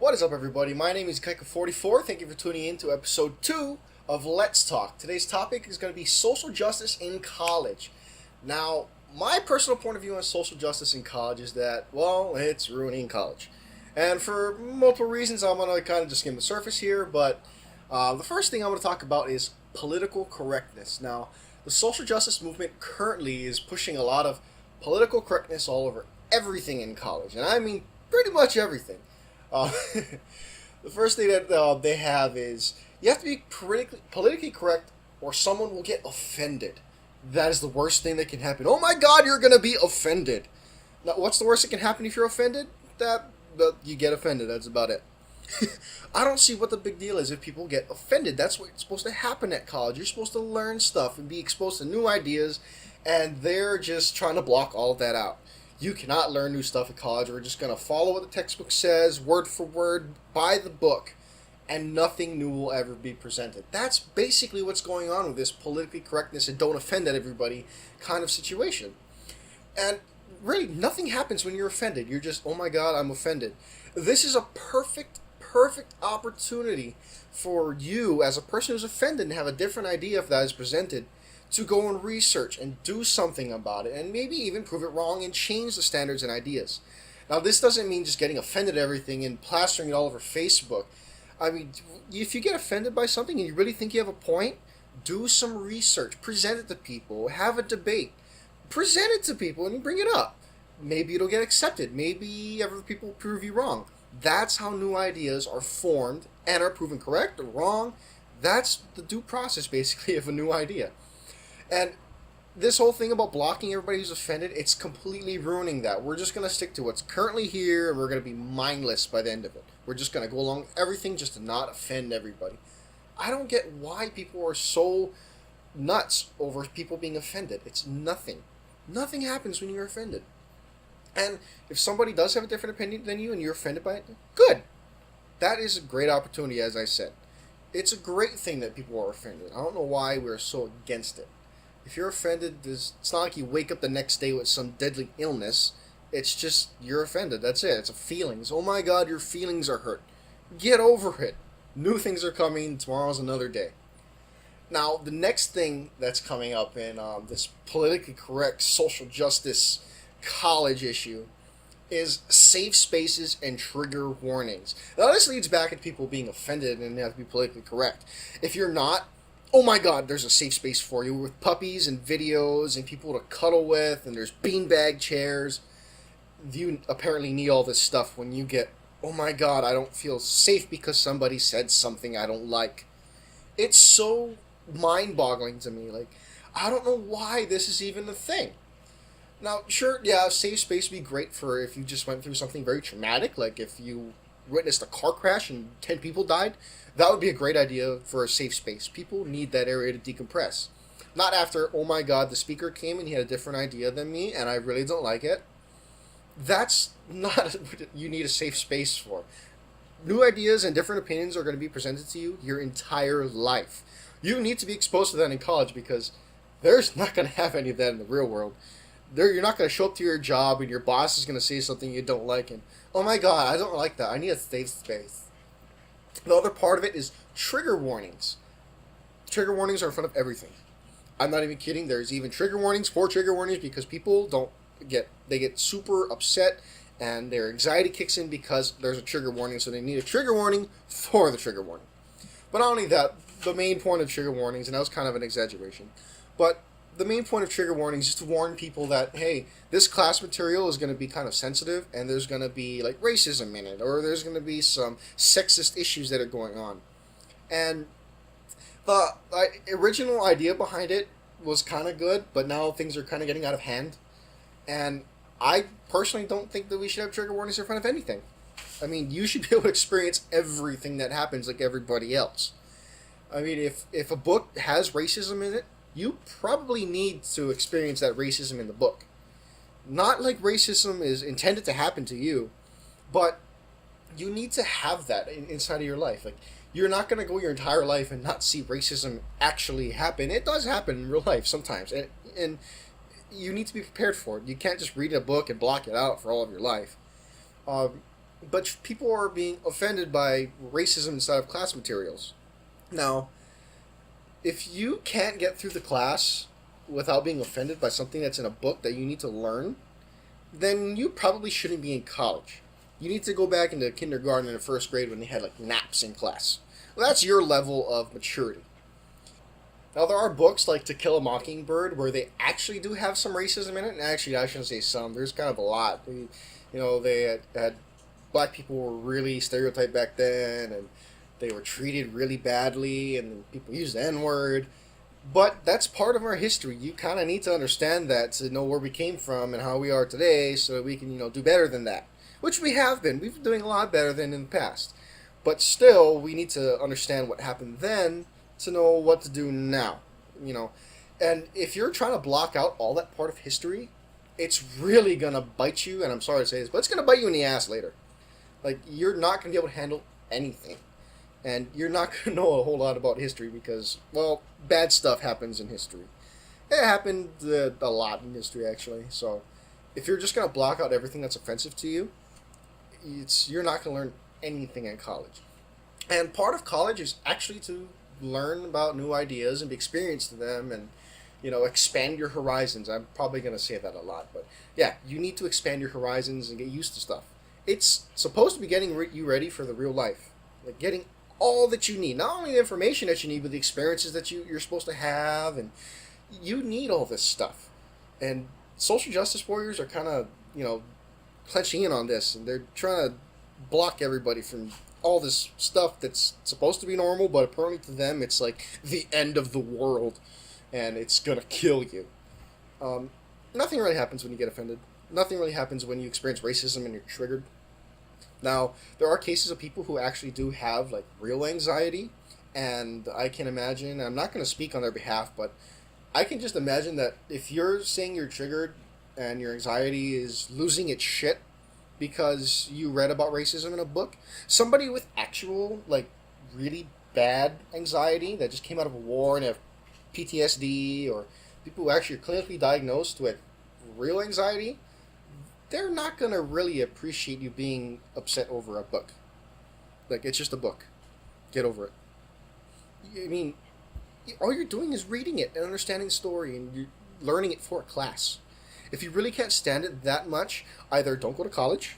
What is up, everybody? My name is Kaika44. Thank you for tuning in to episode 2 of Let's Talk. Today's topic is going to be social justice in college. Now, my personal point of view on social justice in college is that, well, it's ruining college. And for multiple reasons, I'm going to kind of just skim the surface here, but the first thing I want to talk about is political correctness. Now, the social justice movement currently is pushing a lot of political correctness all over everything in college, and I mean pretty much everything. The first thing that they have is you have to be politically correct or someone will get offended. That is the worst thing that can happen. Oh my God, you're going to be offended. Now, what's the worst that can happen if you're offended? That you get offended. That's about it. I don't see what the big deal is if people get offended. That's what's supposed to happen at college. You're supposed to learn stuff and be exposed to new ideas, and they're just trying to block all of that out. You cannot learn new stuff at college. We're just going to follow what the textbook says, word for word, by the book, and nothing new will ever be presented. That's basically what's going on with this politically correctness and don't offend everybody kind of situation. And really, nothing happens when you're offended. You're just, oh my God, I'm offended. This is a perfect opportunity for you as a person who's offended and have a different idea if that is presented to go and research and do something about it and maybe even prove it wrong and change the standards and ideas. Now, this doesn't mean just getting offended at everything and plastering it all over Facebook. I mean, if you get offended by something and you really think you have a point, do some research, present it to people, have a debate, present it to people and bring it up. Maybe it'll get accepted. Maybe other people prove you wrong. That's how new ideas are formed and are proven correct or wrong. That's the due process, basically, of a new idea. And this whole thing about blocking everybody who's offended, it's completely ruining that. We're just going to stick to what's currently here, and we're going to be mindless by the end of it. We're just going to go along with everything just to not offend everybody. I don't get why people are so nuts over people being offended. It's nothing. Nothing happens when you're offended. And if somebody does have a different opinion than you and you're offended by it, good. That is a great opportunity, as I said. It's a great thing that people are offended. I don't know why we're so against it. If you're offended, it's not like you wake up the next day with some deadly illness. It's just you're offended. That's it. It's a feelings. Oh my God, your feelings are hurt. Get over it. New things are coming. Tomorrow's another day. Now, the next thing that's coming up in this politically correct social justice college issue is safe spaces and trigger warnings. Now, this leads back to people being offended and they have to be politically correct. If you're not, oh my God, there's a safe space for you with puppies and videos and people to cuddle with, and there's beanbag chairs. You apparently need all this stuff when you get, oh my God, I don't feel safe because somebody said something I don't like. It's so mind-boggling to me. Like, I don't know why this is even a thing. Now, sure, yeah, a safe space would be great for if you just went through something very traumatic, like if you witnessed a car crash and 10 people died. That would be a great idea for a safe space. People need that area to decompress. Not after, oh my God, the speaker came and he had a different idea than me and I really don't like it. That's not what you need a safe space for. New ideas and different opinions are going to be presented to you your entire life. You need to be exposed to that in college because there's not going to have any of that in the real world. You're not going to show up to your job and your boss is going to say something you don't like and, oh my God, I don't like that. I need a safe space. The other part of it is trigger warnings. Trigger warnings are in front of everything. I'm not even kidding. There's even trigger warnings for trigger warnings because people get super upset and their anxiety kicks in because there's a trigger warning, so they need a trigger warning for the trigger warning. But not only that, the main point of trigger warnings, and that was kind of an exaggeration, but the main point of trigger warnings is to warn people that, hey, this class material is going to be kind of sensitive and there's going to be like racism in it, or there's going to be some sexist issues that are going on. And the original idea behind it was kind of good, but now things are kind of getting out of hand. And I personally don't think that we should have trigger warnings in front of anything. I mean, you should be able to experience everything that happens like everybody else. I mean, if a book has racism in it, you probably need to experience that racism in the book. Not like racism is intended to happen to you, but you need to have that inside of your life. Like, you're not going to go your entire life and not see racism actually happen. It does happen in real life sometimes, and you need to be prepared for it. You can't just read a book and block it out for all of your life. but people are being offended by racism inside of class materials. Now, if you can't get through the class without being offended by something that's in a book that you need to learn, then you probably shouldn't be in college. You need to go back into kindergarten and first grade when they had like naps in class. Well, that's your level of maturity. Now, there are books like To Kill a Mockingbird where they actually do have some racism in it. And actually, I shouldn't say some. There's kind of a lot. They had black people were really stereotyped back then, and they were treated really badly, and people used the N-word. But that's part of our history. You kind of need to understand that to know where we came from and how we are today so that we can, do better than that. Which we have been. We've been doing a lot better than in the past. But still, we need to understand what happened then to know what to do now. And if you're trying to block out all that part of history, it's really going to bite you, and I'm sorry to say this, but it's going to bite you in the ass later. Like, you're not going to be able to handle anything. And you're not going to know a whole lot about history because, well, bad stuff happens in history. It happened a lot in history, actually. So, if you're just going to block out everything that's offensive to you, you're not going to learn anything in college. And part of college is actually to learn about new ideas and be experienced to them and, expand your horizons. I'm probably going to say that a lot. But, yeah, you need to expand your horizons and get used to stuff. It's supposed to be getting you ready for the real life. Like, getting all that you need. Not only the information that you need, but the experiences that you're supposed to have. And you need all this stuff. And social justice warriors are kind of, clenching in on this. And they're trying to block everybody from all this stuff that's supposed to be normal, but apparently to them it's like the end of the world. And it's going to kill you. Nothing really happens when you get offended. Nothing really happens when you experience racism and you're triggered. Now, there are cases of people who actually do have, like, real anxiety, and I can imagine, I'm not going to speak on their behalf, but I can just imagine that if you're saying you're triggered and your anxiety is losing its shit because you read about racism in a book, somebody with actual, like, really bad anxiety that just came out of a war and have PTSD, or people who actually are clinically diagnosed with real anxiety, they're not going to really appreciate you being upset over a book. Like, it's just a book. Get over it. I mean, all you're doing is reading it and understanding the story, and you're learning it for a class. If you really can't stand it that much, either don't go to college,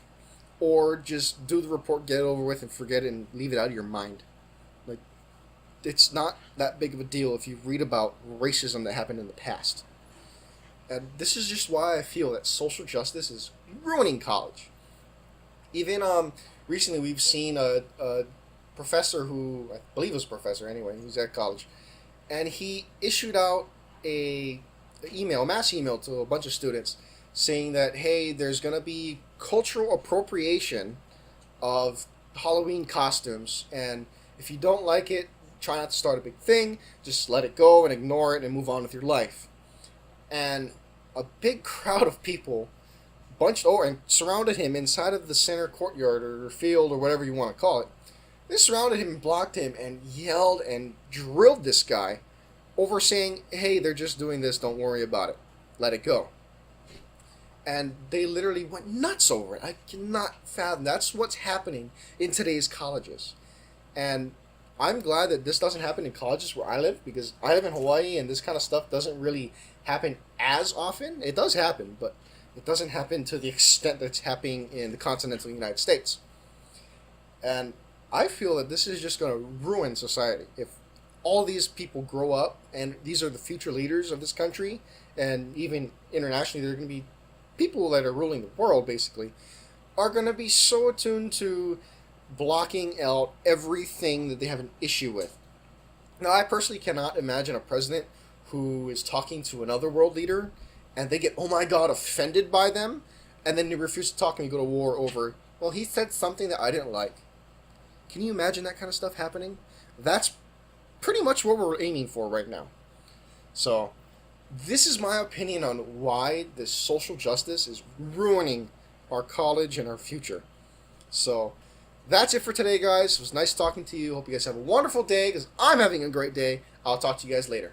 or just do the report, get it over with, and forget it and leave it out of your mind. Like, it's not that big of a deal if you read about racism that happened in the past. And this is just why I feel that social justice is ruining college. Even recently we've seen a professor who, I believe was a professor anyway, he was at college, and he issued out a mass email to a bunch of students saying that, hey, there's going to be cultural appropriation of Halloween costumes, and if you don't like it, try not to start a big thing, just let it go and ignore it and move on with your life. And a big crowd of people bunched over and surrounded him inside of the center courtyard or field or whatever you want to call it. They surrounded him and blocked him and yelled and drilled this guy over saying, hey, they're just doing this, don't worry about it. Let it go. And they literally went nuts over it. I cannot fathom. That's what's happening in today's colleges. And I'm glad that this doesn't happen in colleges where I live, because I live in Hawaii and this kind of stuff doesn't really happen as often. It does happen, but it doesn't happen to the extent that's happening in the continental United States. And I feel that this is just going to ruin society. If all these people grow up, and these are the future leaders of this country, and even internationally, they're going to be people that are ruling the world, basically, are going to be so attuned to blocking out everything that they have an issue with. Now, I personally cannot imagine a president who is talking to another world leader and they get, oh my god, offended by them, and then they refuse to talk and go to war over, well, he said something that I didn't like. Can you imagine that kind of stuff happening? That's pretty much what we're aiming for right now. So, this is my opinion on why this social justice is ruining our college and our future. So, that's it for today, guys. It was nice talking to you. Hope you guys have a wonderful day, because I'm having a great day. I'll talk to you guys later.